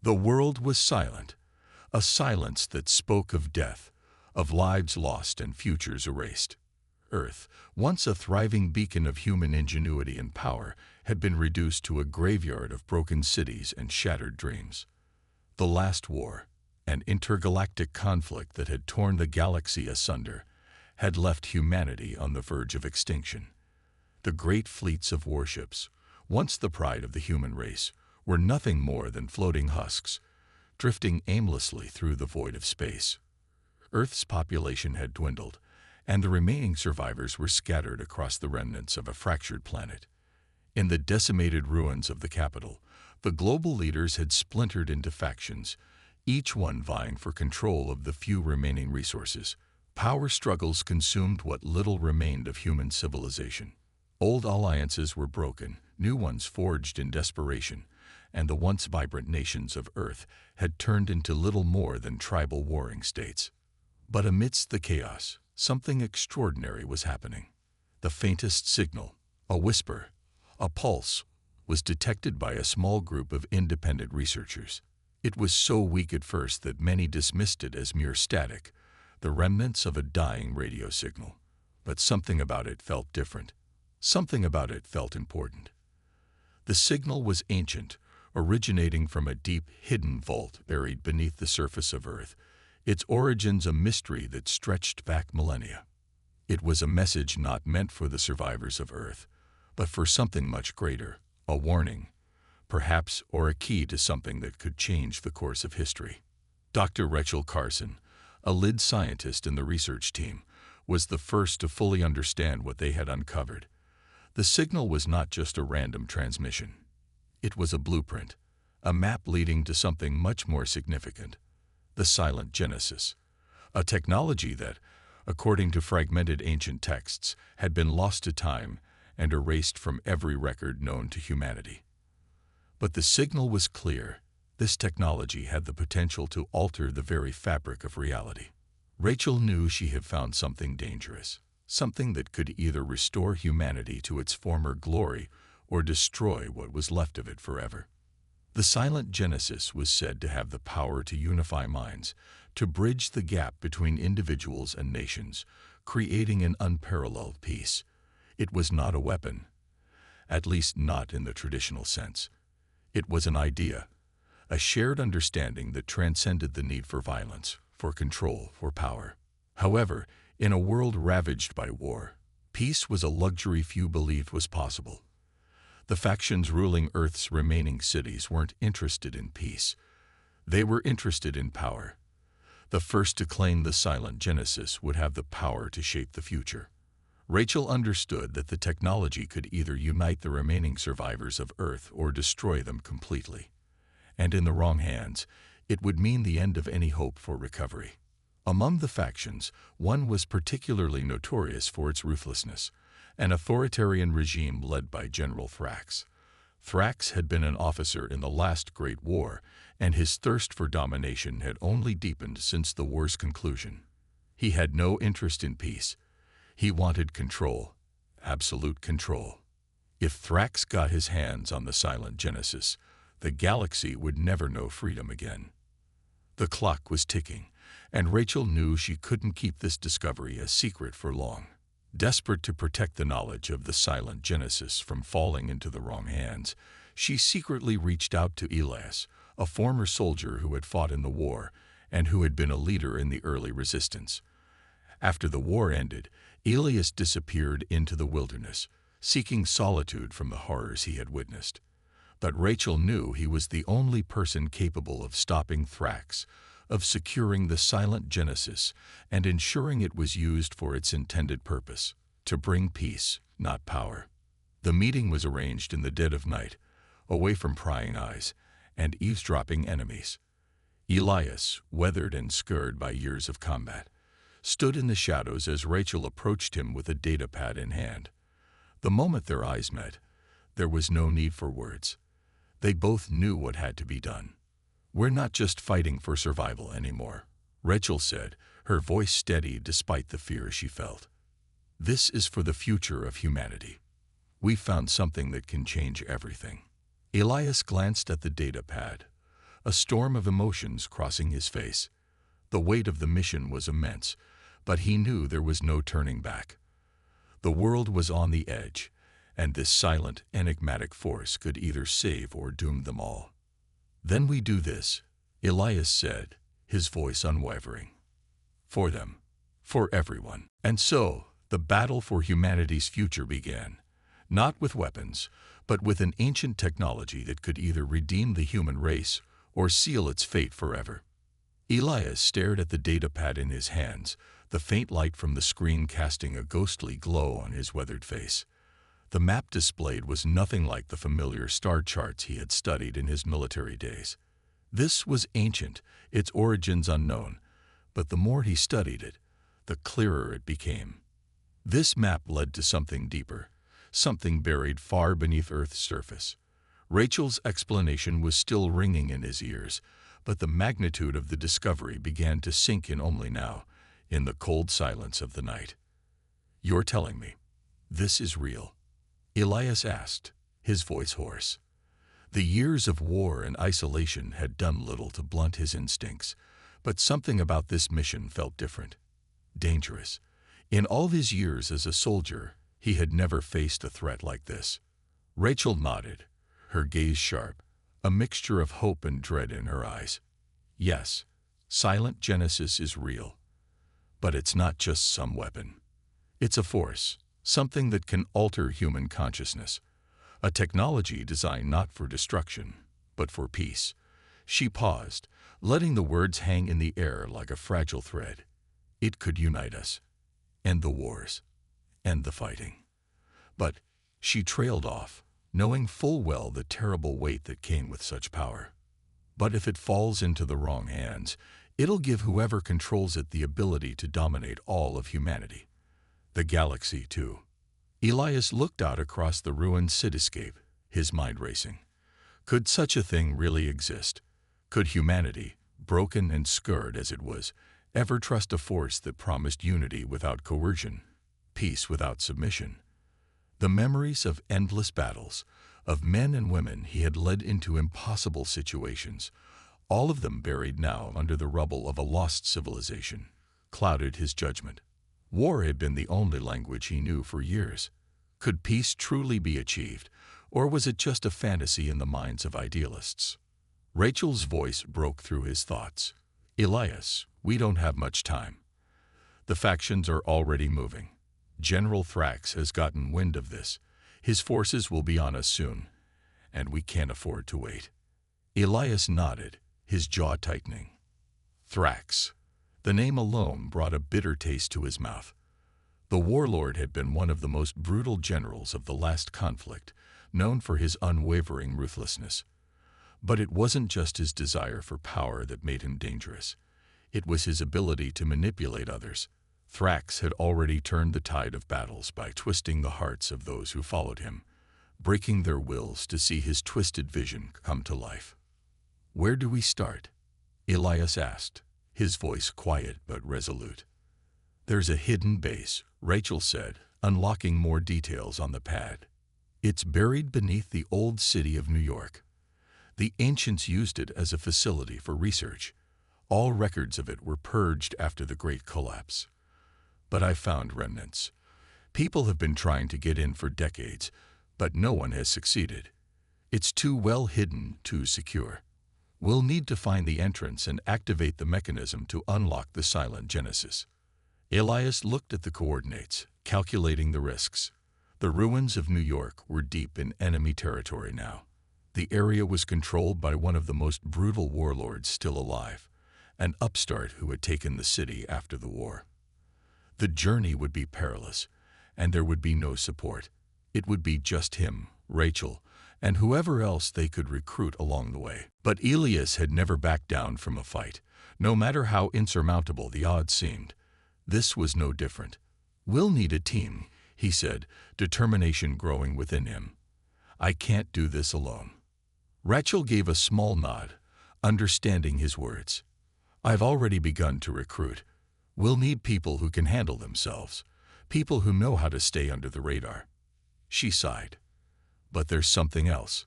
The world was silent, a silence that spoke of death, of lives lost and futures erased. Earth, once a thriving beacon of human ingenuity and power, had been reduced to a graveyard of broken cities and shattered dreams. The last war, an intergalactic conflict that had torn the galaxy asunder, had left humanity on the verge of extinction. The great fleets of warships, once the pride of the human race, were nothing more than floating husks, drifting aimlessly through the void of space. Earth's population had dwindled, and the remaining survivors were scattered across the remnants of a fractured planet. In the decimated ruins of the capital, the global leaders had splintered into factions, each one vying for control of the few remaining resources. Power struggles consumed what little remained of human civilization. Old alliances were broken, new ones forged in desperation, and the once vibrant nations of Earth had turned into little more than tribal warring states. But amidst the chaos, something extraordinary was happening. The faintest signal, a whisper, a pulse, was detected by a small group of independent researchers. It was so weak at first that many dismissed it as mere static, the remnants of a dying radio signal. But something about it felt different. Something about it felt important. The signal was ancient, originating from a deep, hidden vault buried beneath the surface of Earth, its origins a mystery that stretched back millennia. It was a message not meant for the survivors of Earth, but for something much greater, a warning, perhaps, or a key to something that could change the course of history. Dr. Rachel Carson, a lead scientist in the research team, was the first to fully understand what they had uncovered. The signal was not just a random transmission. It was a blueprint, a map leading to something much more significant: the silent genesis, a technology that, according to fragmented ancient texts, had been lost to time and erased from every record known to humanity. But the signal was clear. This technology had the potential to alter the very fabric of reality. Rachel knew she had found something dangerous, something that could either restore humanity to its former glory or destroy what was left of it forever. The silent genesis was said to have the power to unify minds, to bridge the gap between individuals and nations, creating an unparalleled peace. It was not a weapon, at least not in the traditional sense. It was an idea, a shared understanding that transcended the need for violence, for control, for power. However, in a world ravaged by war, peace was a luxury few believed was possible. The factions ruling Earth's remaining cities weren't interested in peace. They were interested in power. The first to claim the silent genesis would have the power to shape the future. Rachel understood that the technology could either unite the remaining survivors of Earth or destroy them completely. And in the wrong hands, it would mean the end of any hope for recovery. Among the factions, one was particularly notorious for its ruthlessness: an authoritarian regime led by General Thrax. Thrax had been an officer in the last Great War, and his thirst for domination had only deepened since the war's conclusion. He had no interest in peace. He wanted control, absolute control. If Thrax got his hands on the silent genesis, the galaxy would never know freedom again. The clock was ticking, and Rachel knew she couldn't keep this discovery a secret for long. Desperate to protect the knowledge of the silent genesis from falling into the wrong hands, she secretly reached out to Elias, a former soldier who had fought in the war and who had been a leader in the early resistance. After the war ended, Elias disappeared into the wilderness, seeking solitude from the horrors he had witnessed. But Rachel knew he was the only person capable of stopping Thrax, of securing the silent genesis and ensuring it was used for its intended purpose: to bring peace, not power. The meeting was arranged in the dead of night, away from prying eyes and eavesdropping enemies. Elias, weathered and scarred by years of combat, stood in the shadows as Rachel approached him with a datapad in hand. The moment their eyes met, there was no need for words. They both knew what had to be done. "We're not just fighting for survival anymore," Rachel said, her voice steady despite the fear she felt. "This is for the future of humanity. We've found something that can change everything." Elias glanced at the datapad, a storm of emotions crossing his face. The weight of the mission was immense, but he knew there was no turning back. The world was on the edge, and this silent, enigmatic force could either save or doom them all. "Then we do this," Elias said, his voice unwavering. "For them. For everyone." And so, the battle for humanity's future began, not with weapons, but with an ancient technology that could either redeem the human race or seal its fate forever. Elias stared at the datapad in his hands, the faint light from the screen casting a ghostly glow on his weathered face. The map displayed was nothing like the familiar star charts he had studied in his military days. This was ancient, its origins unknown, but the more he studied it, the clearer it became. This map led to something deeper, something buried far beneath Earth's surface. Rachel's explanation was still ringing in his ears, but the magnitude of the discovery began to sink in only now, in the cold silence of the night. "You're telling me this is real?" Elias asked, his voice hoarse. The years of war and isolation had done little to blunt his instincts, but something about this mission felt different, dangerous. In all his years as a soldier, he had never faced a threat like this. Rachel nodded, her gaze sharp, a mixture of hope and dread in her eyes. "Yes, silent Genesis is real. But it's not just some weapon. It's a force, something that can alter human consciousness. A technology designed not for destruction, but for peace." She paused, letting the words hang in the air like a fragile thread. "It could unite us. End the wars. End the fighting." But she trailed off, knowing full well the terrible weight that came with such power. "But if it falls into the wrong hands, it'll give whoever controls it the ability to dominate all of humanity. The galaxy, too." Elias looked out across the ruined cityscape, his mind racing. Could such a thing really exist? Could humanity, broken and scarred as it was, ever trust a force that promised unity without coercion, peace without submission? The memories of endless battles, of men and women he had led into impossible situations, all of them buried now under the rubble of a lost civilization, clouded his judgment. War had been the only language he knew for years. Could peace truly be achieved, or was it just a fantasy in the minds of idealists? Rachel's voice broke through his thoughts. "Elias, we don't have much time. The factions are already moving. General Thrax has gotten wind of this. His forces will be on us soon, and we can't afford to wait." Elias nodded, his jaw tightening. Thrax. The name alone brought a bitter taste to his mouth. The warlord had been one of the most brutal generals of the last conflict, known for his unwavering ruthlessness. But it wasn't just his desire for power that made him dangerous. It was his ability to manipulate others. Thrax had already turned the tide of battles by twisting the hearts of those who followed him, breaking their wills to see his twisted vision come to life. "Where do we start?" Elias asked, his voice quiet but resolute. "There's a hidden base," Rachel said, unlocking more details on the pad. "It's buried beneath the old city of New York. The ancients used it as a facility for research. All records of it were purged after the Great Collapse. But I found remnants. People have been trying to get in for decades, but no one has succeeded. It's too well hidden, too secure. We'll need to find the entrance and activate the mechanism to unlock the silent Genesis." Elias looked at the coordinates, calculating the risks. The ruins of New York were deep in enemy territory now. The area was controlled by one of the most brutal warlords still alive, an upstart who had taken the city after the war. The journey would be perilous, and there would be no support. It would be just him, Rachel, and whoever else they could recruit along the way. But Elias had never backed down from a fight, no matter how insurmountable the odds seemed. This was no different. "We'll need a team," he said, determination growing within him. "I can't do this alone." Rachel gave a small nod, understanding his words. "I've already begun to recruit. We'll need people who can handle themselves, people who know how to stay under the radar." She sighed. "But there's something else."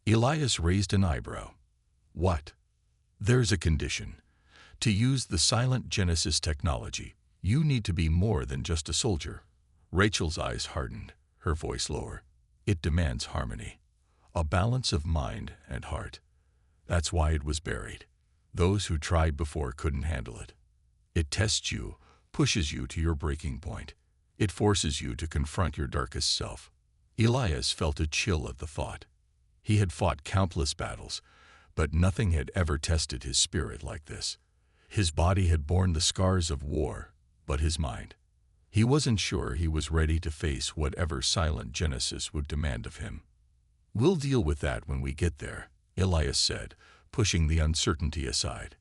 Elias raised an eyebrow. "What?" There's a condition. To use the silent Genesis technology, you need to be more than just a soldier. Rachel's eyes hardened, her voice lower. It demands harmony, a balance of mind and heart. That's why it was buried. Those who tried before couldn't handle it. It tests you, pushes you to your breaking point. It forces you to confront your darkest self. Elias felt a chill at the thought. He had fought countless battles, but nothing had ever tested his spirit like this. His body had borne the scars of war, but his mind. He wasn't sure he was ready to face whatever silent Genesis would demand of him. "We'll deal with that when we get there," Elias said, pushing the uncertainty aside.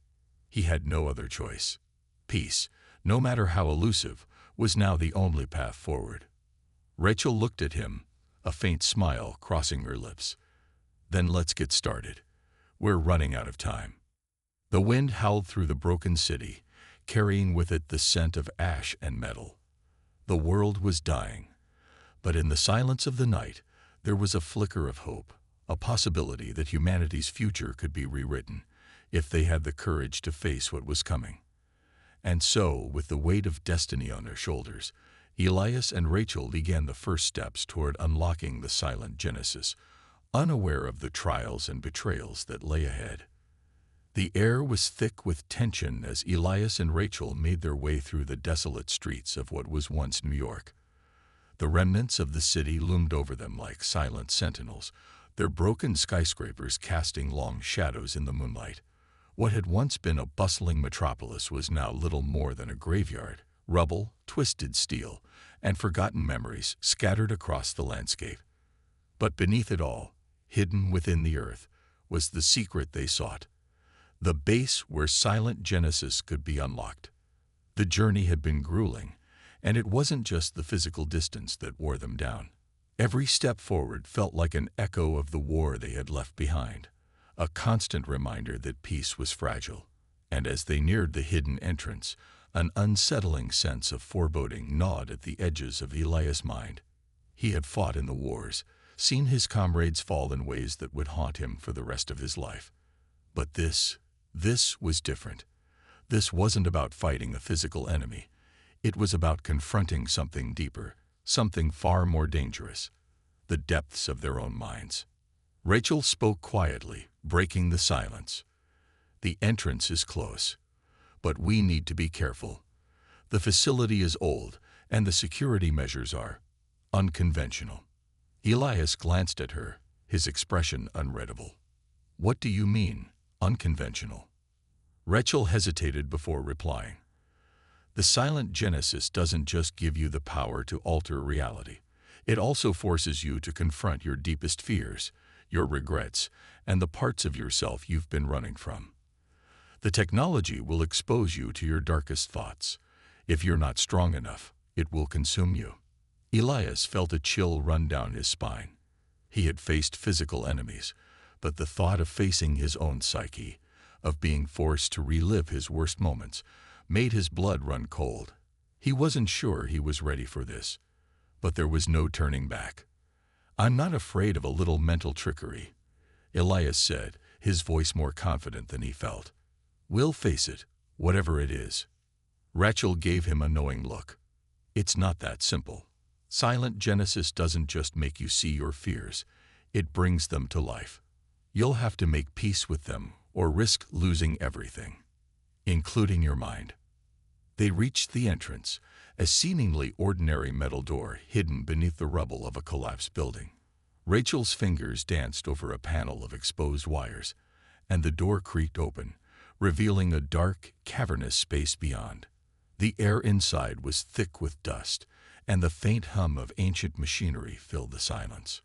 He had no other choice. Peace, no matter how elusive, was now the only path forward. Rachel looked at him, a faint smile crossing her lips. "Then let's get started. We're running out of time." The wind howled through the broken city, carrying with it the scent of ash and metal. The world was dying, but in the silence of the night, there was a flicker of hope, a possibility that humanity's future could be rewritten if they had the courage to face what was coming. And so, with the weight of destiny on their shoulders, Elias and Rachel began the first steps toward unlocking the silent Genesis, unaware of the trials and betrayals that lay ahead. The air was thick with tension as Elias and Rachel made their way through the desolate streets of what was once New York. The remnants of the city loomed over them like silent sentinels, their broken skyscrapers casting long shadows in the moonlight. What had once been a bustling metropolis was now little more than a graveyard. Rubble, twisted steel, and forgotten memories scattered across the landscape. But beneath it all, hidden within the earth, was the secret they sought. The base where silent Genesis could be unlocked. The journey had been grueling, and it wasn't just the physical distance that wore them down. Every step forward felt like an echo of the war they had left behind, a constant reminder that peace was fragile. And as they neared the hidden entrance, an unsettling sense of foreboding gnawed at the edges of Elias' mind. He had fought in the wars, seen his comrades fall in ways that would haunt him for the rest of his life. But this was different. This wasn't about fighting a physical enemy. It was about confronting something deeper, something far more dangerous, the depths of their own minds. Rachel spoke quietly, breaking the silence. "The entrance is close, but we need to be careful. The facility is old, and the security measures are unconventional." Elias glanced at her, his expression unreadable. "What do you mean, unconventional?" Rachel hesitated before replying. "The silent Genesis doesn't just give you the power to alter reality. It also forces you to confront your deepest fears, your regrets, and the parts of yourself you've been running from. The technology will expose you to your darkest thoughts. If you're not strong enough, it will consume you." Elias felt a chill run down his spine. He had faced physical enemies, but the thought of facing his own psyche, of being forced to relive his worst moments, made his blood run cold. He wasn't sure he was ready for this, but there was no turning back. "I'm not afraid of a little mental trickery," Elias said, his voice more confident than he felt. "We'll face it, whatever it is." Rachel gave him a knowing look. "It's not that simple. Silent Genesis doesn't just make you see your fears, it brings them to life. You'll have to make peace with them or risk losing everything, including your mind." They reached the entrance, a seemingly ordinary metal door hidden beneath the rubble of a collapsed building. Rachel's fingers danced over a panel of exposed wires, and the door creaked open, revealing a dark, cavernous space beyond. The air inside was thick with dust, and the faint hum of ancient machinery filled the silence.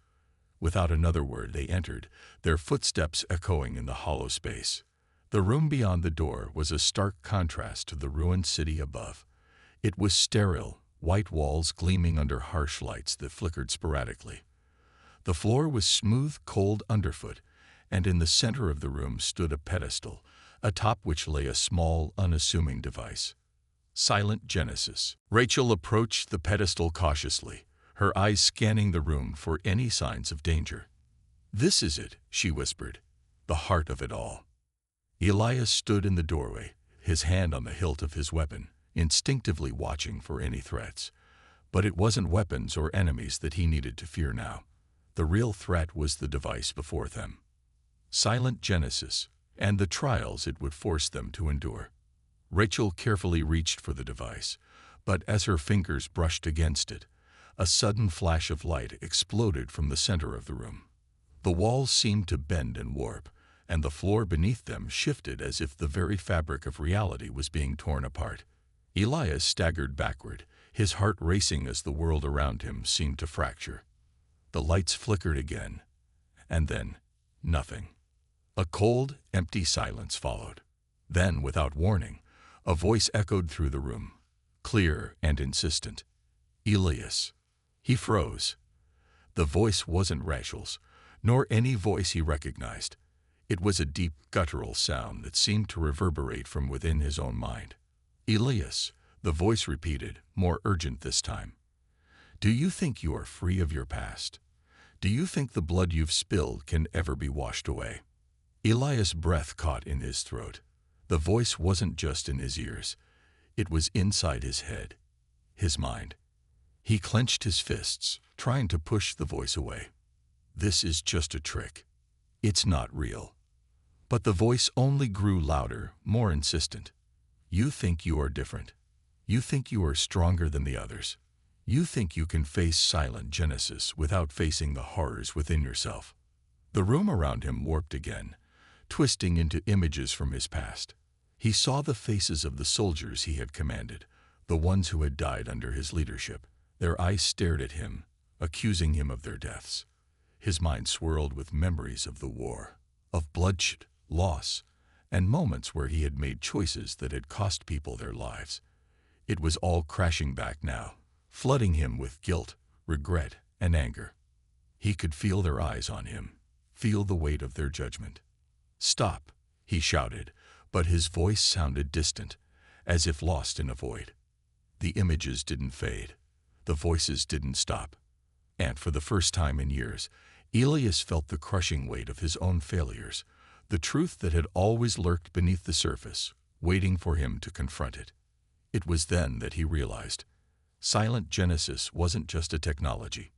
Without another word they entered, their footsteps echoing in the hollow space. The room beyond the door was a stark contrast to the ruined city above. It was sterile, white walls gleaming under harsh lights that flickered sporadically. The floor was smooth, cold underfoot, and in the center of the room stood a pedestal, atop which lay a small, unassuming device. Silent Genesis. Rachel approached the pedestal cautiously, her eyes scanning the room for any signs of danger. "This is it," she whispered, "the heart of it all." Elias stood in the doorway, his hand on the hilt of his weapon, instinctively watching for any threats. But it wasn't weapons or enemies that he needed to fear now. The real threat was the device before them. Silent Genesis, and the trials it would force them to endure. Rachel carefully reached for the device, but as her fingers brushed against it, a sudden flash of light exploded from the center of the room. The walls seemed to bend and warp, and the floor beneath them shifted as if the very fabric of reality was being torn apart. Elias staggered backward, his heart racing as the world around him seemed to fracture. The lights flickered again, and then nothing. A cold, empty silence followed. Then, without warning, a voice echoed through the room, clear and insistent. Elias. He froze. The voice wasn't Rachel's, nor any voice he recognized. It was a deep, guttural sound that seemed to reverberate from within his own mind. Elias, the voice repeated, more urgent this time. Do you think you are free of your past? Do you think the blood you've spilled can ever be washed away? Elias' breath caught in his throat. The voice wasn't just in his ears. It was inside his head, his mind. He clenched his fists, trying to push the voice away. This is just a trick. It's not real. But the voice only grew louder, more insistent. You think you are different. You think you are stronger than the others. You think you can face Silent Genesis without facing the horrors within yourself. The room around him warped again, twisting into images from his past. He saw the faces of the soldiers he had commanded, the ones who had died under his leadership. Their eyes stared at him, accusing him of their deaths. His mind swirled with memories of the war, of bloodshed, loss, and moments where he had made choices that had cost people their lives. It was all crashing back now, flooding him with guilt, regret, and anger. He could feel their eyes on him, feel the weight of their judgment. Stop, he shouted, but his voice sounded distant, as if lost in a void. The images didn't fade. The voices didn't stop. And for the first time in years, Elias felt the crushing weight of his own failures, the truth that had always lurked beneath the surface, waiting for him to confront it. It was then that he realized Silent Genesis wasn't just a technology.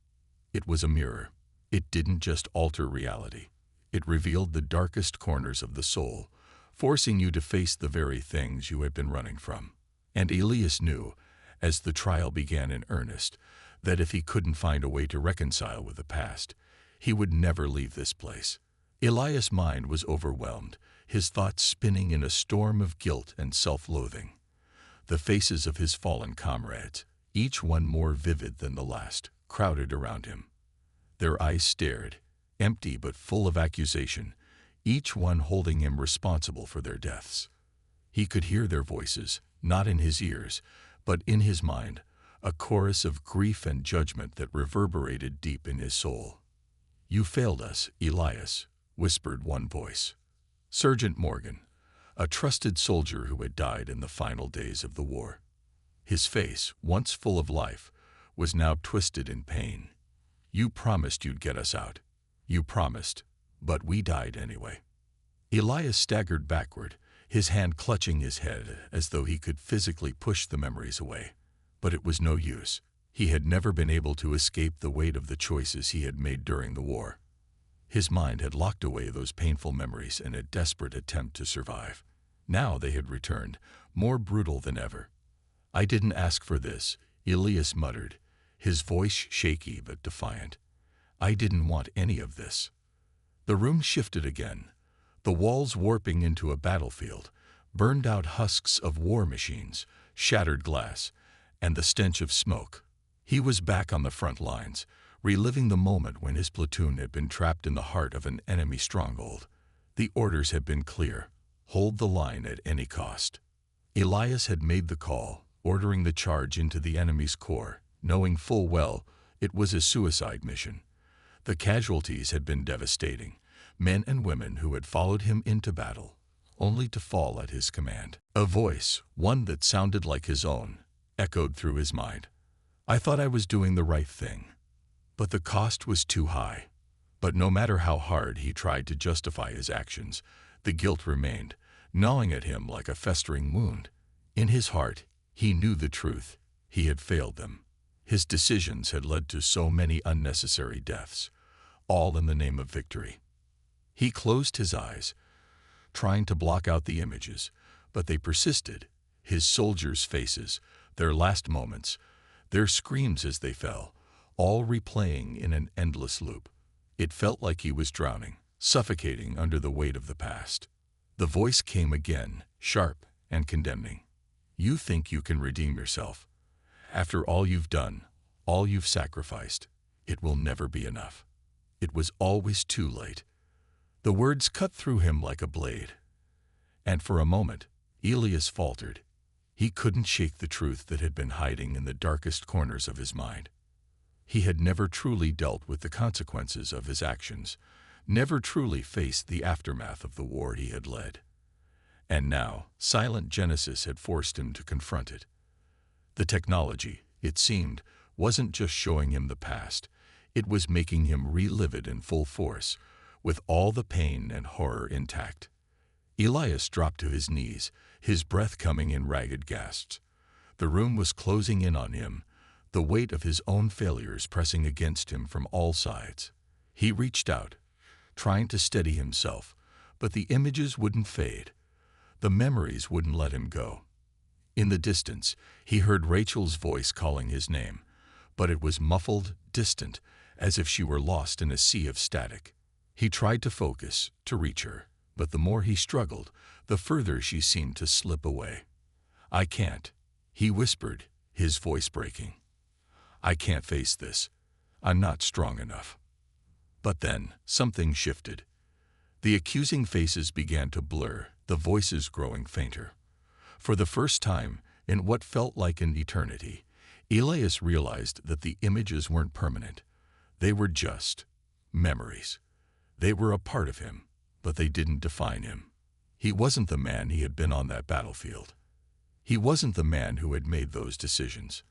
It was a mirror. It didn't just alter reality. It revealed the darkest corners of the soul, forcing you to face the very things you had been running from. And Elias knew, as the trial began in earnest, that if he couldn't find a way to reconcile with the past, he would never leave this place. Elias' mind was overwhelmed, his thoughts spinning in a storm of guilt and self-loathing. The faces of his fallen comrades, each one more vivid than the last, crowded around him. Their eyes stared, empty but full of accusation, each one holding him responsible for their deaths. He could hear their voices, not in his ears, but in his mind, a chorus of grief and judgment that reverberated deep in his soul. "You failed us, Elias," whispered one voice. Sergeant Morgan, a trusted soldier who had died in the final days of the war. His face, once full of life, was now twisted in pain. "You promised you'd get us out. You promised, but we died anyway." Elias staggered backward, his hand clutching his head as though he could physically push the memories away. But it was no use. He had never been able to escape the weight of the choices he had made during the war. His mind had locked away those painful memories in a desperate attempt to survive. Now they had returned, more brutal than ever. "I didn't ask for this," Elias muttered, his voice shaky but defiant. "I didn't want any of this." The room shifted again, the walls warping into a battlefield, burned out husks of war machines, shattered glass, and the stench of smoke. He was back on the front lines, reliving the moment when his platoon had been trapped in the heart of an enemy stronghold. The orders had been clear: hold the line at any cost. Elias had made the call, ordering the charge into the enemy's core, knowing full well it was a suicide mission. The casualties had been devastating, men and women who had followed him into battle, only to fall at his command. A voice, one that sounded like his own, echoed through his mind. "I thought I was doing the right thing, but the cost was too high." But no matter how hard he tried to justify his actions, the guilt remained, gnawing at him like a festering wound. In his heart, he knew the truth. He had failed them. His decisions had led to so many unnecessary deaths, all in the name of victory. He closed his eyes, trying to block out the images, but they persisted. His soldiers' faces, their last moments, their screams as they fell, all replaying in an endless loop. It felt like he was drowning, suffocating under the weight of the past. The voice came again, sharp and condemning. You think you can redeem yourself. After all you've done, all you've sacrificed, it will never be enough. It was always too late. The words cut through him like a blade. And for a moment, Elias faltered. He couldn't shake the truth that had been hiding in the darkest corners of his mind. He had never truly dealt with the consequences of his actions, never truly faced the aftermath of the war he had led. And now, silent Genesis had forced him to confront it. The technology, it seemed, wasn't just showing him the past, it was making him relive it in full force, with all the pain and horror intact. Elias dropped to his knees, his breath coming in ragged gasps. The room was closing in on him, the weight of his own failures pressing against him from all sides. He reached out, trying to steady himself, but the images wouldn't fade. The memories wouldn't let him go. In the distance, he heard Rachel's voice calling his name, but it was muffled, distant, as if she were lost in a sea of static. He tried to focus, to reach her, but the more he struggled, the further she seemed to slip away. I can't, he whispered, his voice breaking. I can't face this. I'm not strong enough. But then, something shifted. The accusing faces began to blur, the voices growing fainter. For the first time, in what felt like an eternity, Elias realized that the images weren't permanent. They were just memories. They were a part of him, but they didn't define him. He wasn't the man he had been on that battlefield. He wasn't the man who had made those decisions.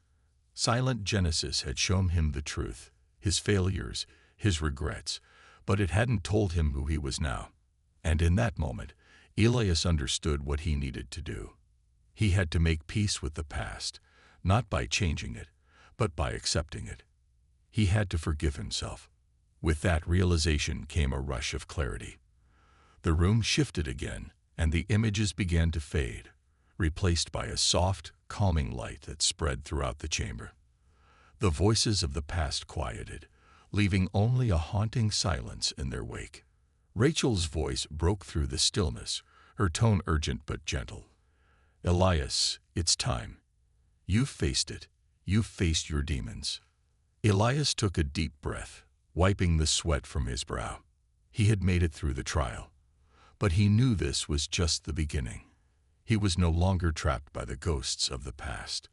Silent Genesis had shown him the truth, his failures, his regrets, but it hadn't told him who he was now. And in that moment, Elias understood what he needed to do. He had to make peace with the past, not by changing it, but by accepting it. He had to forgive himself. With that realization came a rush of clarity. The room shifted again, and the images began to fade, replaced by a soft, calming light that spread throughout the chamber. The voices of the past quieted, leaving only a haunting silence in their wake. Rachel's voice broke through the stillness, her tone urgent but gentle. Elias, it's time. You've faced it. You've faced your demons. Elias took a deep breath, wiping the sweat from his brow. He had made it through the trial. But he knew this was just the beginning. He was no longer trapped by the ghosts of the past.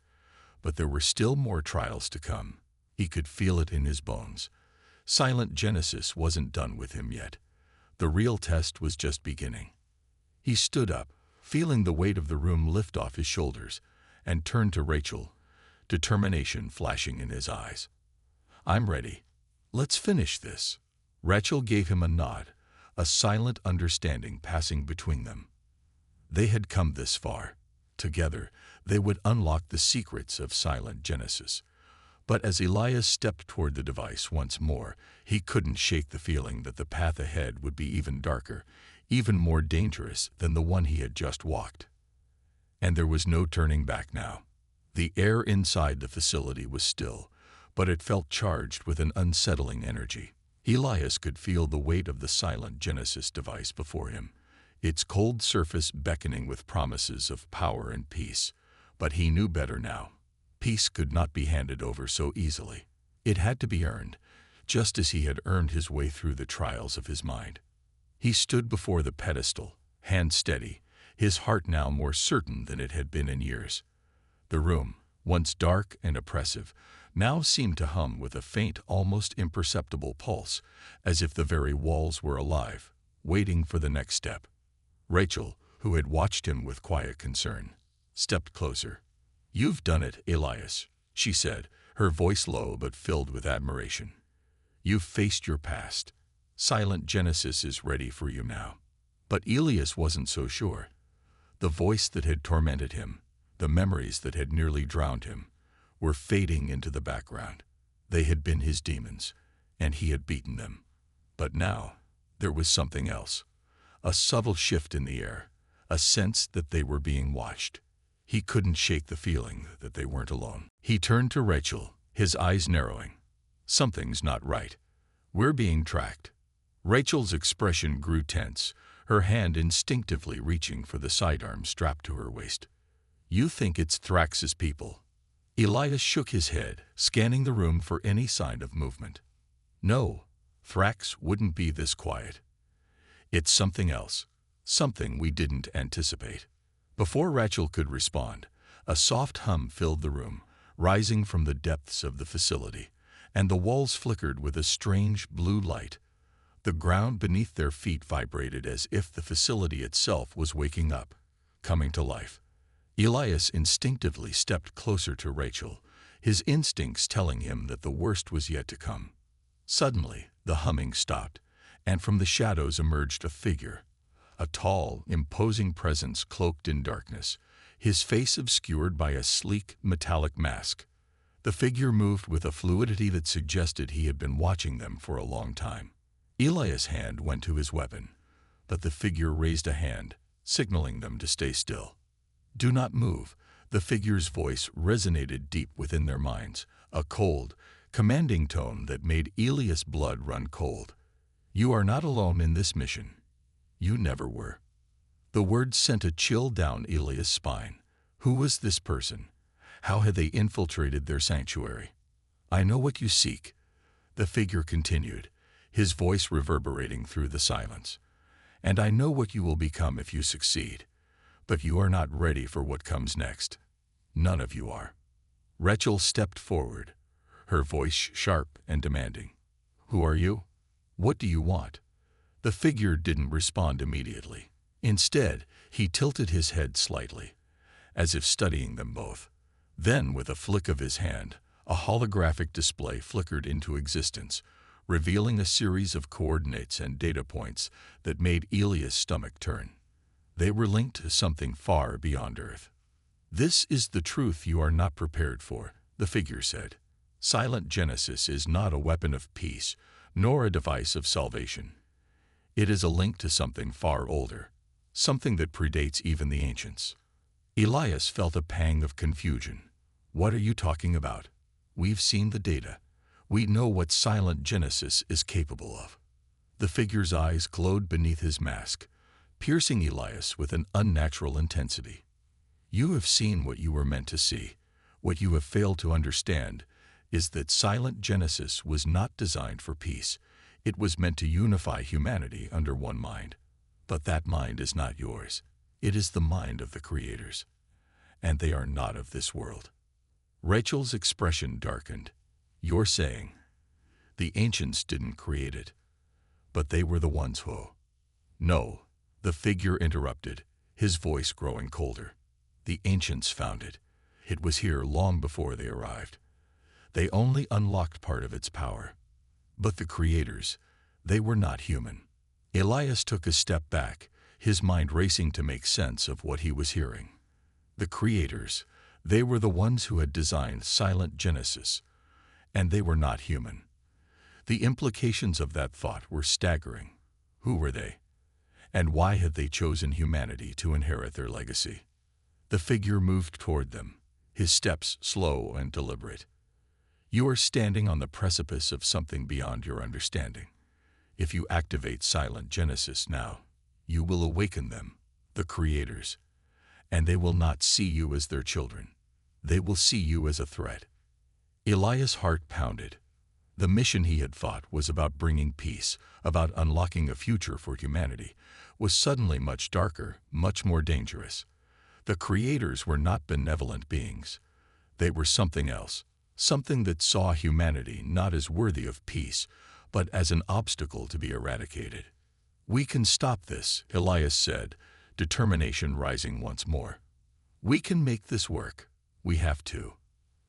But there were still more trials to come. He could feel it in his bones. Silent Genesis wasn't done with him yet. The real test was just beginning. He stood up, feeling the weight of the room lift off his shoulders, and turned to Rachel, determination flashing in his eyes. I'm ready. Let's finish this. Rachel gave him a nod, a silent understanding passing between them. They had come this far. Together, they would unlock the secrets of Silent Genesis. But as Elias stepped toward the device once more, he couldn't shake the feeling that the path ahead would be even darker, even more dangerous than the one he had just walked. And there was no turning back now. The air inside the facility was still, but it felt charged with an unsettling energy. Elias could feel the weight of the Silent Genesis device before him, its cold surface beckoning with promises of power and peace. But he knew better now. Peace could not be handed over so easily. It had to be earned, just as he had earned his way through the trials of his mind. He stood before the pedestal, hand steady, his heart now more certain than it had been in years. The room, once dark and oppressive, now seemed to hum with a faint, almost imperceptible pulse, as if the very walls were alive, waiting for the next step. Rachel, who had watched him with quiet concern, stepped closer. You've done it, Elias, she said, her voice low but filled with admiration. You've faced your past. Silent Genesis is ready for you now. But Elias wasn't so sure. The voice that had tormented him, the memories that had nearly drowned him, were fading into the background. They had been his demons, and he had beaten them. But now, there was something else. A subtle shift in the air, a sense that they were being watched. He couldn't shake the feeling that they weren't alone. He turned to Rachel, his eyes narrowing. Something's not right. We're being tracked. Rachel's expression grew tense, her hand instinctively reaching for the sidearm strapped to her waist. You think it's Thrax's people? Elias shook his head, scanning the room for any sign of movement. No, Thrax wouldn't be this quiet. It's something else, something we didn't anticipate. Before Rachel could respond, a soft hum filled the room, rising from the depths of the facility, and the walls flickered with a strange blue light. The ground beneath their feet vibrated as if the facility itself was waking up, coming to life. Elias instinctively stepped closer to Rachel, his instincts telling him that the worst was yet to come. Suddenly, the humming stopped, and from the shadows emerged a figure, a tall, imposing presence cloaked in darkness, his face obscured by a sleek, metallic mask. The figure moved with a fluidity that suggested he had been watching them for a long time. Elias' hand went to his weapon, but the figure raised a hand, signaling them to stay still. Do not move. The figure's voice resonated deep within their minds, a cold, commanding tone that made Elias' blood run cold. You are not alone in this mission. You never were. The words sent a chill down Elias' spine. Who was this person? How had they infiltrated their sanctuary? I know what you seek, the figure continued, his voice reverberating through the silence. And I know what you will become if you succeed. But you are not ready for what comes next. None of you are. Rachel stepped forward, her voice sharp and demanding. Who are you? What do you want? The figure didn't respond immediately. Instead, he tilted his head slightly, as if studying them both. Then, with a flick of his hand, a holographic display flickered into existence, revealing a series of coordinates and data points that made Elias' stomach turn. They were linked to something far beyond Earth. This is the truth you are not prepared for, the figure said. Silent Genesis is not a weapon of peace, nor a device of salvation. It is a link to something far older, something that predates even the ancients. Elias felt a pang of confusion. What are you talking about? We've seen the data. We know what Silent Genesis is capable of. The figure's eyes glowed beneath his mask, piercing Elias with an unnatural intensity. You have seen what you were meant to see. What you have failed to understand is that Silent Genesis was not designed for peace. It was meant to unify humanity under one mind. But that mind is not yours. It is the mind of the creators. And they are not of this world. Rachel's expression darkened. You're saying the ancients didn't create it, but they were the ones who... No, the figure interrupted, his voice growing colder. The ancients found it. It was here long before they arrived. They only unlocked part of its power. But the creators, they were not human. Elias took a step back, his mind racing to make sense of what he was hearing. The creators, they were the ones who had designed Silent Genesis, and they were not human. The implications of that thought were staggering. Who were they? And why had they chosen humanity to inherit their legacy? The figure moved toward them, his steps slow and deliberate. You are standing on the precipice of something beyond your understanding. If you activate Silent Genesis now, you will awaken them, the creators, and they will not see you as their children. They will see you as a threat. Elias' heart pounded. The mission he had thought was about bringing peace, about unlocking a future for humanity, was suddenly much darker, much more dangerous. The creators were not benevolent beings. They were something else, something that saw humanity not as worthy of peace, but as an obstacle to be eradicated. We can stop this, Elias said, determination rising once more. We can make this work. We have to.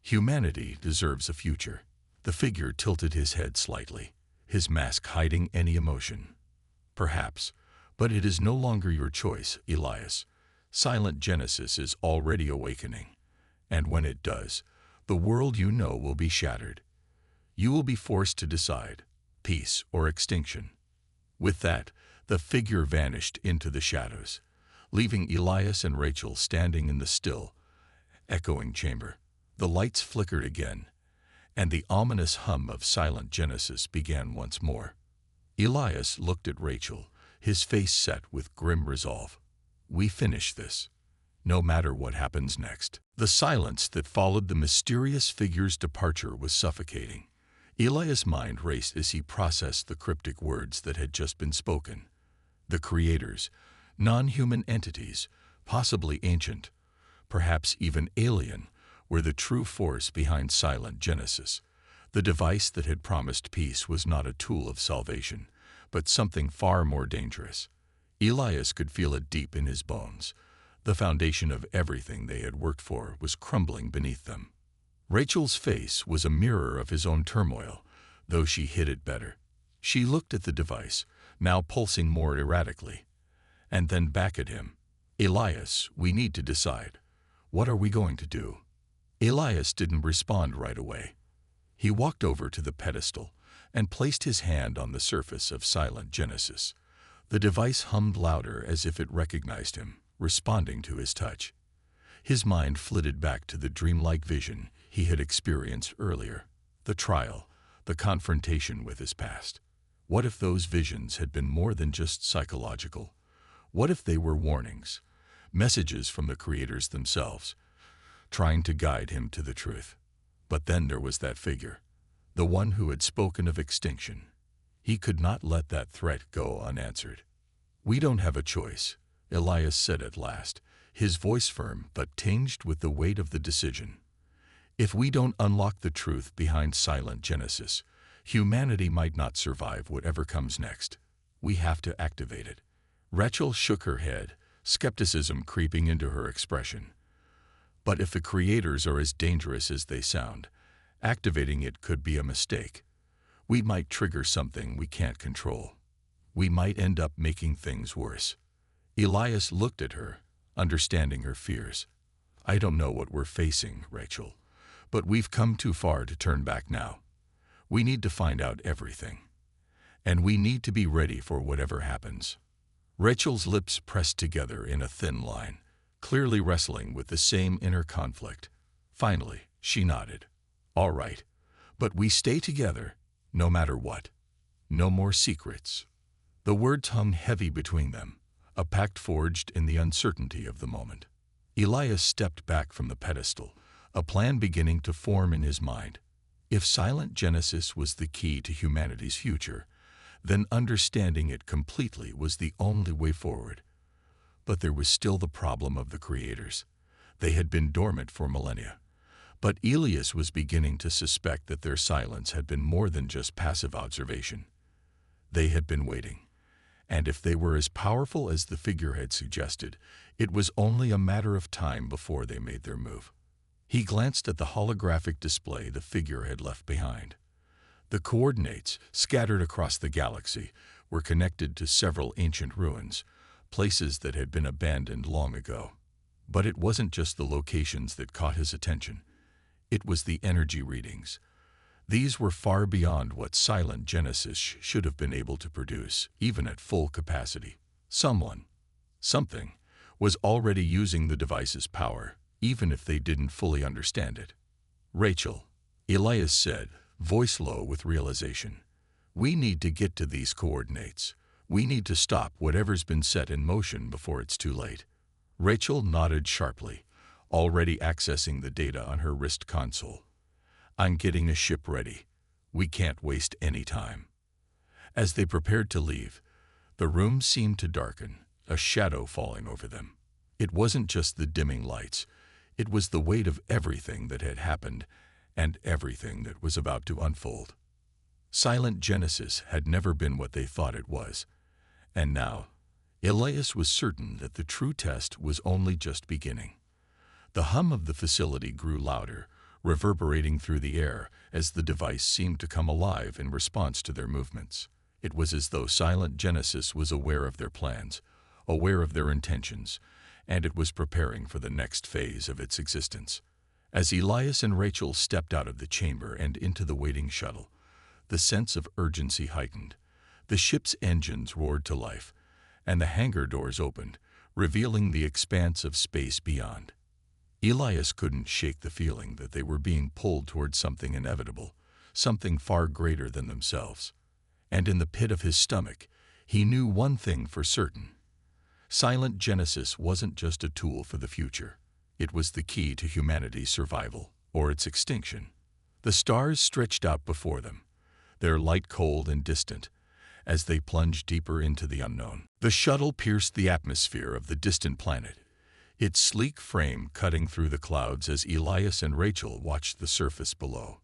Humanity deserves a future. The figure tilted his head slightly, his mask hiding any emotion. Perhaps, but it is no longer your choice, Elias. Silent Genesis is already awakening. And when it does, the world you know will be shattered. You will be forced to decide, peace or extinction. With that, the figure vanished into the shadows, leaving Elias and Rachel standing in the still, echoing chamber. The lights flickered again, and the ominous hum of Silent Genesis began once more. Elias looked at Rachel, his face set with grim resolve. We finish this, no matter what happens next. The silence that followed the mysterious figure's departure was suffocating. Elias' mind raced as he processed the cryptic words that had just been spoken. The creators, non-human entities, possibly ancient, perhaps even alien, were the true force behind Silent Genesis. The device that had promised peace was not a tool of salvation, but something far more dangerous. Elias could feel it deep in his bones. The foundation of everything they had worked for was crumbling beneath them. Rachel's face was a mirror of his own turmoil, though she hid it better. She looked at the device, now pulsing more erratically, and then back at him. Elias, we need to decide. What are we going to do? Elias didn't respond right away. He walked over to the pedestal and placed his hand on the surface of Silent Genesis. The device hummed louder as if it recognized him, responding to his touch. His mind flitted back to the dreamlike vision he had experienced earlier, the trial, the confrontation with his past. What if those visions had been more than just psychological? What if they were warnings, messages from the creators themselves, trying to guide him to the truth? But then there was that figure, the one who had spoken of extinction. He could not let that threat go unanswered. We don't have a choice, Elias said at last, his voice firm but tinged with the weight of the decision. If we don't unlock the truth behind Silent Genesis, humanity might not survive whatever comes next. We have to activate it. Rachel shook her head, skepticism creeping into her expression. But if the creators are as dangerous as they sound, activating it could be a mistake. We might trigger something we can't control. We might end up making things worse. Elias looked at her, understanding her fears. I don't know what we're facing, Rachel, but we've come too far to turn back now. We need to find out everything. And we need to be ready for whatever happens. Rachel's lips pressed together in a thin line, clearly wrestling with the same inner conflict. Finally, she nodded. All right, but we stay together, no matter what. No more secrets. The words hung heavy between them, a pact forged in the uncertainty of the moment. Elias stepped back from the pedestal, a plan beginning to form in his mind. If Silent Genesis was the key to humanity's future, then understanding it completely was the only way forward. But there was still the problem of the creators. They had been dormant for millennia. But Elias was beginning to suspect that their silence had been more than just passive observation. They had been waiting. And if they were as powerful as the figure had suggested, it was only a matter of time before they made their move. He glanced at the holographic display the figure had left behind. The coordinates, scattered across the galaxy, were connected to several ancient ruins, places that had been abandoned long ago. But it wasn't just the locations that caught his attention. It was the energy readings. These were far beyond what Silent Genesis should have been able to produce, even at full capacity. Someone, something, was already using the device's power, even if they didn't fully understand it. Rachel, Elias said, voice low with realization. We need to get to these coordinates. We need to stop whatever's been set in motion before it's too late. Rachel nodded sharply, already accessing the data on her wrist console. I'm getting a ship ready. We can't waste any time. As they prepared to leave, the room seemed to darken, a shadow falling over them. It wasn't just the dimming lights. It was the weight of everything that had happened and everything that was about to unfold. Silent Genesis had never been what they thought it was. And now, Elias was certain that the true test was only just beginning. The hum of the facility grew louder, reverberating through the air as the device seemed to come alive in response to their movements. It was as though Silent Genesis was aware of their plans, aware of their intentions, and it was preparing for the next phase of its existence. As Elias and Rachel stepped out of the chamber and into the waiting shuttle, the sense of urgency heightened. The ship's engines roared to life, and the hangar doors opened, revealing the expanse of space beyond. Elias couldn't shake the feeling that they were being pulled towards something inevitable, something far greater than themselves. And in the pit of his stomach, he knew one thing for certain. Silent Genesis wasn't just a tool for the future. It was the key to humanity's survival, or its extinction. The stars stretched out before them, their light cold and distant, as they plunged deeper into the unknown. The shuttle pierced the atmosphere of the distant planet, its sleek frame cutting through the clouds as Elias and Rachel watched the surface below.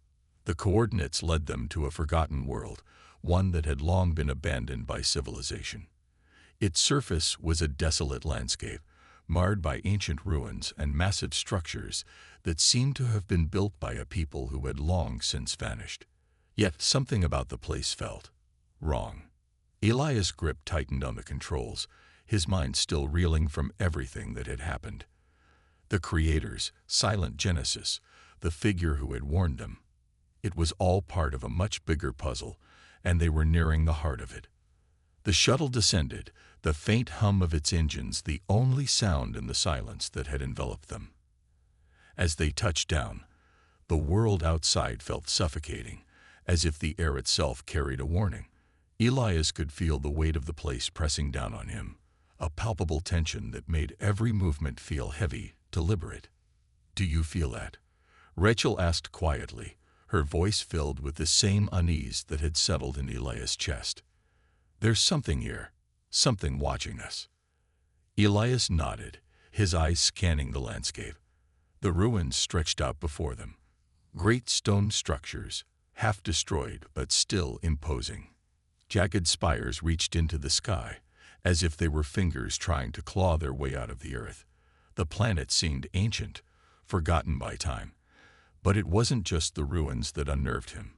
The coordinates led them to a forgotten world, one that had long been abandoned by civilization. Its surface was a desolate landscape, marred by ancient ruins and massive structures that seemed to have been built by a people who had long since vanished. Yet something about the place felt wrong. Elias' grip tightened on the controls, his mind still reeling from everything that had happened. The creators, Silent Genesis, the figure who had warned them. It was all part of a much bigger puzzle, and they were nearing the heart of it. The shuttle descended, the faint hum of its engines the only sound in the silence that had enveloped them. As they touched down, the world outside felt suffocating, as if the air itself carried a warning. Elias could feel the weight of the place pressing down on him, a palpable tension that made every movement feel heavy, deliberate. "Do you feel that?" Rachel asked quietly, her voice filled with the same unease that had settled in Elias' chest. "There's something here, something watching us." Elias nodded, his eyes scanning the landscape. The ruins stretched out before them, great stone structures, half destroyed but still imposing. Jagged spires reached into the sky, as if they were fingers trying to claw their way out of the earth. The planet seemed ancient, forgotten by time. But it wasn't just the ruins that unnerved him.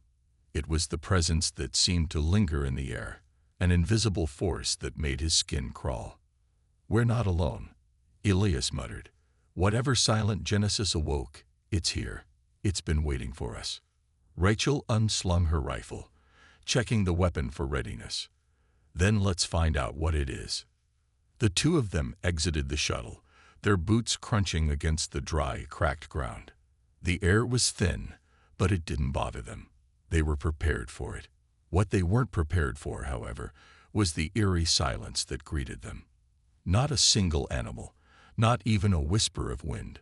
It was the presence that seemed to linger in the air, an invisible force that made his skin crawl. "We're not alone," Elias muttered. "Whatever Silent Genesis awoke, it's here. It's been waiting for us." Rachel unslung her rifle, checking the weapon for readiness. "Then let's find out what it is." The two of them exited the shuttle, their boots crunching against the dry, cracked ground. The air was thin, but it didn't bother them. They were prepared for it. What they weren't prepared for, however, was the eerie silence that greeted them. Not a single animal, not even a whisper of wind.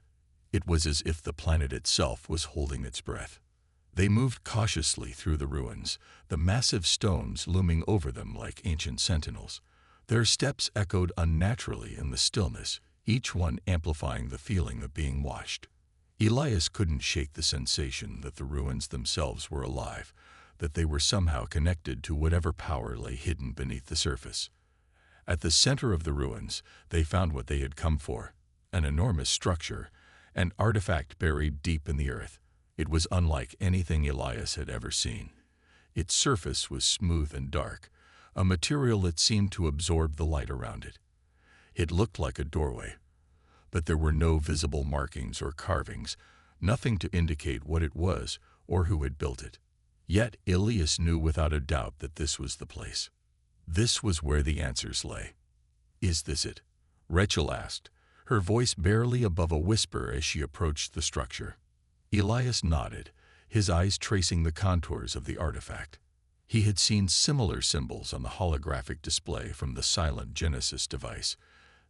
It was as if the planet itself was holding its breath. They moved cautiously through the ruins, the massive stones looming over them like ancient sentinels. Their steps echoed unnaturally in the stillness, each one amplifying the feeling of being watched. Elias couldn't shake the sensation that the ruins themselves were alive, that they were somehow connected to whatever power lay hidden beneath the surface. At the center of the ruins, they found what they had come for, an enormous structure, an artifact buried deep in the earth. It was unlike anything Elias had ever seen. Its surface was smooth and dark, a material that seemed to absorb the light around it. It looked like a doorway, but there were no visible markings or carvings, nothing to indicate what it was or who had built it. Yet Elias knew without a doubt that this was the place. This was where the answers lay. "Is this it?" Rachel asked, her voice barely above a whisper as she approached the structure. Elias nodded, his eyes tracing the contours of the artifact. He had seen similar symbols on the holographic display from the Silent Genesis device.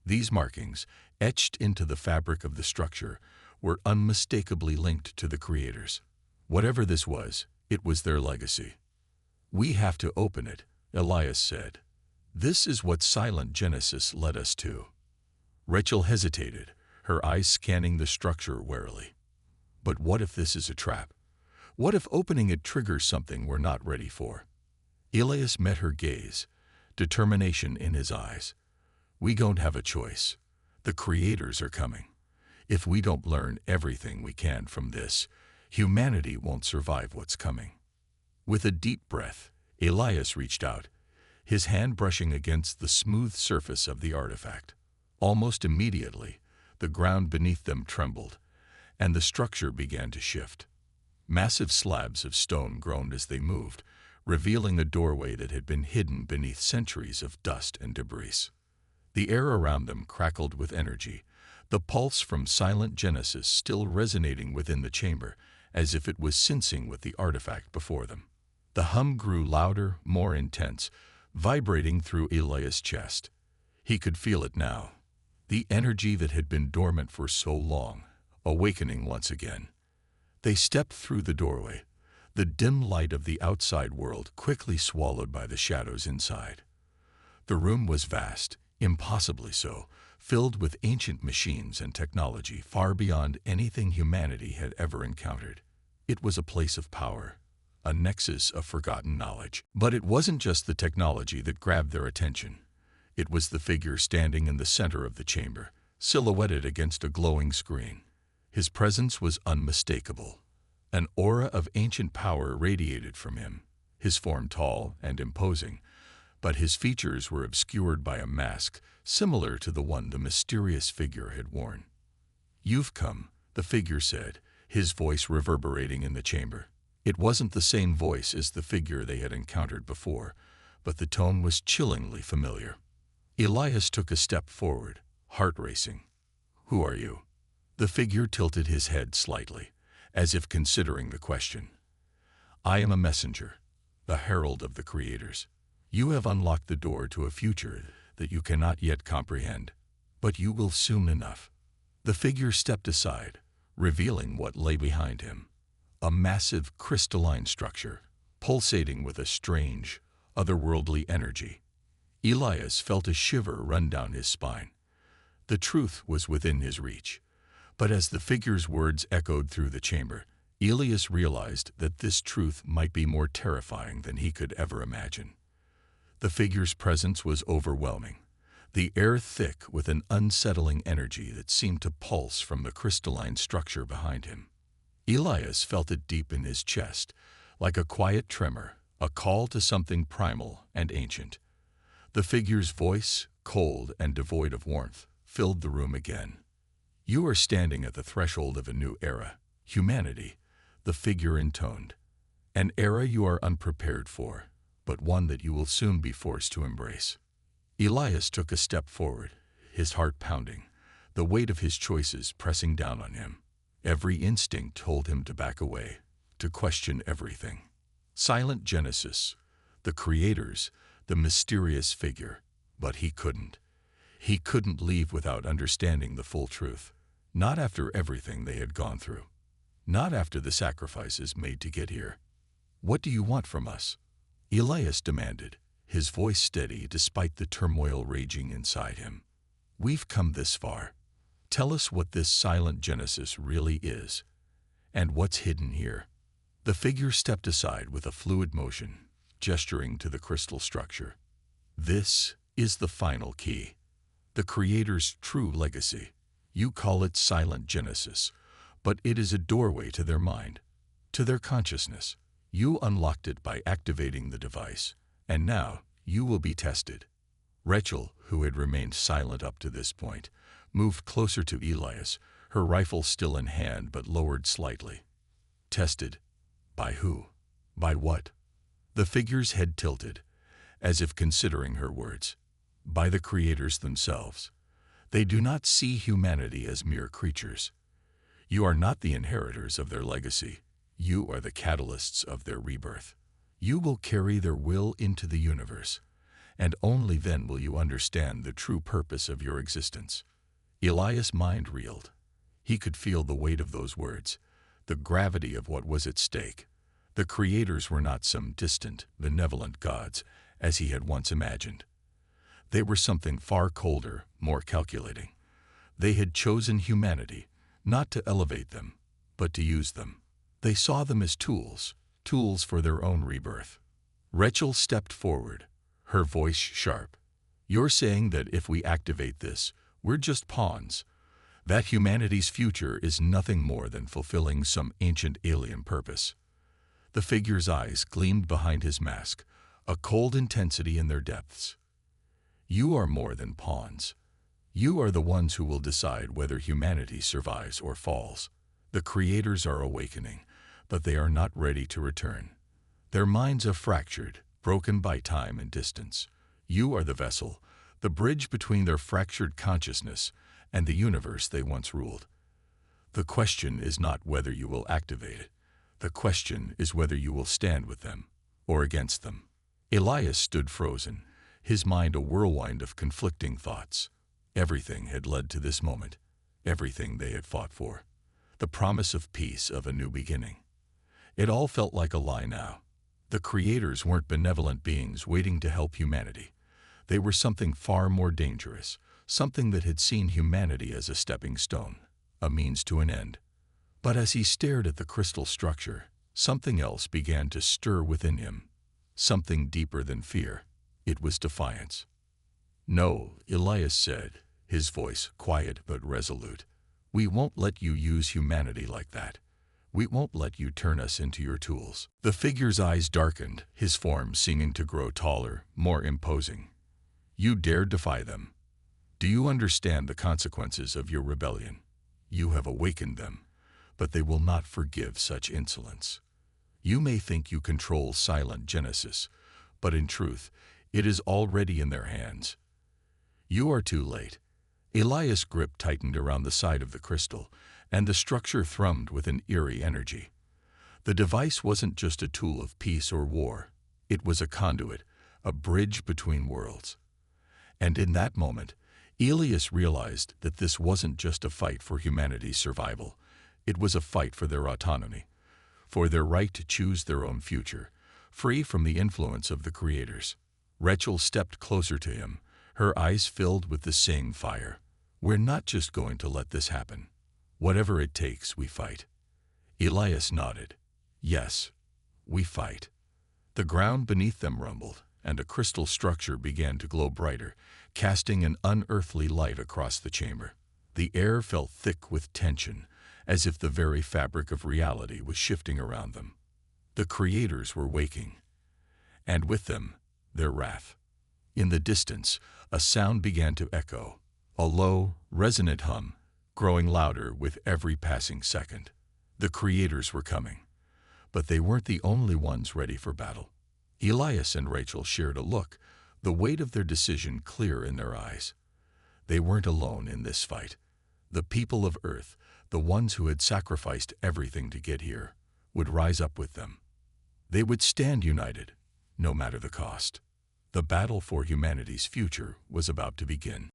These markings, etched into the fabric of the structure, were unmistakably linked to the creators. Whatever this was, it was their legacy. "We have to open it," Elias said. "This is what Silent Genesis led us to." Rachel hesitated, her eyes scanning the structure warily. But what if this is a trap? What if opening it triggers something we're not ready for? Elias met her gaze, determination in his eyes. "We don't have a choice. The creators are coming. If we don't learn everything we can from this, humanity won't survive what's coming." With a deep breath, Elias reached out, his hand brushing against the smooth surface of the artifact. Almost immediately, The ground beneath them trembled, and the structure began to shift. Massive slabs of stone groaned as they moved, revealing a doorway that had been hidden beneath centuries of dust and debris. The air around them crackled with energy, the pulse from silent Genesis still resonating within the chamber, as if it was syncing with the artifact before them. The hum grew louder, more intense, vibrating through Elias' chest. He could feel it now, the energy that had been dormant for so long, awakening once again. They stepped through the doorway, the dim light of the outside world quickly swallowed by the shadows inside. The room was vast, impossibly so, filled with ancient machines and technology far beyond anything humanity had ever encountered. It was a place of power, a nexus of forgotten knowledge. But it wasn't just the technology that grabbed their attention. It was the figure standing in the center of the chamber, silhouetted against a glowing screen. His presence was unmistakable. An aura of ancient power radiated from him, his form tall and imposing, but his features were obscured by a mask similar to the one the mysterious figure had worn. "You've come," the figure said, his voice reverberating in the chamber. It wasn't the same voice as the figure they had encountered before, but the tone was chillingly familiar. Elias took a step forward, heart racing. "Who are you?" The figure tilted his head slightly, as if considering the question. "I am a messenger, the herald of the creators. You have unlocked the door to a future that you cannot yet comprehend, but you will soon enough." The figure stepped aside, revealing what lay behind him. A massive crystalline structure, pulsating with a strange, otherworldly energy. Elias felt a shiver run down his spine. The truth was within his reach. But as the figure's words echoed through the chamber, Elias realized that this truth might be more terrifying than he could ever imagine. The figure's presence was overwhelming, the air thick with an unsettling energy that seemed to pulse from the crystalline structure behind him. Elias felt it deep in his chest, like a quiet tremor, a call to something primal and ancient. The figure's voice, cold and devoid of warmth, filled the room again. "You are standing at the threshold of a new era, humanity," the figure intoned. "An era you are unprepared for, but one that you will soon be forced to embrace." Elias took a step forward, his heart pounding, the weight of his choices pressing down on him. Every instinct told him to back away, to question everything. Silent Genesis, the creators, the mysterious figure, but he couldn't. He couldn't leave without understanding the full truth. Not after everything they had gone through. Not after the sacrifices made to get here. "What do you want from us?" Elias demanded, his voice steady despite the turmoil raging inside him. "We've come this far. Tell us what this silent Genesis really is, and what's hidden here." The figure stepped aside with a fluid motion, gesturing to the crystal structure. "This is the final key. The Creator's true legacy. You call it silent Genesis, but it is a doorway to their mind, to their consciousness. You unlocked it by activating the device, and now you will be tested." Rachel, who had remained silent up to this point, moved closer to Elias, her rifle still in hand but lowered slightly. "Tested? By who? By what?" The figure's head tilted, as if considering her words. "By the creators themselves. They do not see humanity as mere creatures. You are not the inheritors of their legacy. You are the catalysts of their rebirth. You will carry their will into the universe, and only then will you understand the true purpose of your existence." Elias' mind reeled. He could feel the weight of those words, the gravity of what was at stake. The creators were not some distant, benevolent gods, as he had once imagined. They were something far colder, more calculating. They had chosen humanity, not to elevate them, but to use them. They saw them as tools, tools for their own rebirth. Rachel stepped forward, her voice sharp. "You're saying that if we activate this, we're just pawns, that humanity's future is nothing more than fulfilling some ancient alien purpose." The figure's eyes gleamed behind his mask, a cold intensity in their depths. "You are more than pawns. You are the ones who will decide whether humanity survives or falls. The creators are awakening, but they are not ready to return. Their minds are fractured, broken by time and distance. You are the vessel, the bridge between their fractured consciousness and the universe they once ruled. The question is not whether you will activate it. The question is whether you will stand with them or against them. Elias stood frozen, his mind a whirlwind of conflicting thoughts. Everything had led to this moment, everything they had fought for. The promise of peace, of a new beginning. It all felt like a lie now. The creators weren't benevolent beings waiting to help humanity. They were something far more dangerous, something that had seen humanity as a stepping stone, a means to an end. But as he stared at the crystal structure, something else began to stir within him, something deeper than fear. It was defiance. "No," Elias said, his voice quiet but resolute. "We won't let you use humanity like that. We won't let you turn us into your tools." The figure's eyes darkened, his form seeming to grow taller, more imposing. "You dare defy them? Do you understand the consequences of your rebellion? You have awakened them, but they will not forgive such insolence. You may think you control silent Genesis, but in truth, it is already in their hands. You are too late." Elias' grip tightened around the side of the crystal, and the structure thrummed with an eerie energy. The device wasn't just a tool of peace or war. It was a conduit, a bridge between worlds. And in that moment, Elias realized that this wasn't just a fight for humanity's survival. It was a fight for their autonomy, for their right to choose their own future, free from the influence of the creators. Rachel stepped closer to him, her eyes filled with the same fire. "We're not just going to let this happen. Whatever it takes, we fight." Elias nodded. "Yes, we fight." The ground beneath them rumbled, and a crystal structure began to glow brighter, casting an unearthly light across the chamber. The air felt thick with tension, as if the very fabric of reality was shifting around them. The creators were waking, and with them, their wrath. In the distance, a sound began to echo, a low, resonant hum, growing louder with every passing second. The creators were coming, but they weren't the only ones ready for battle. Elias and Rachel shared a look, the weight of their decision clear in their eyes. They weren't alone in this fight. The people of Earth, the ones who had sacrificed everything to get here, would rise up with them. They would stand united, no matter the cost. The battle for humanity's future was about to begin.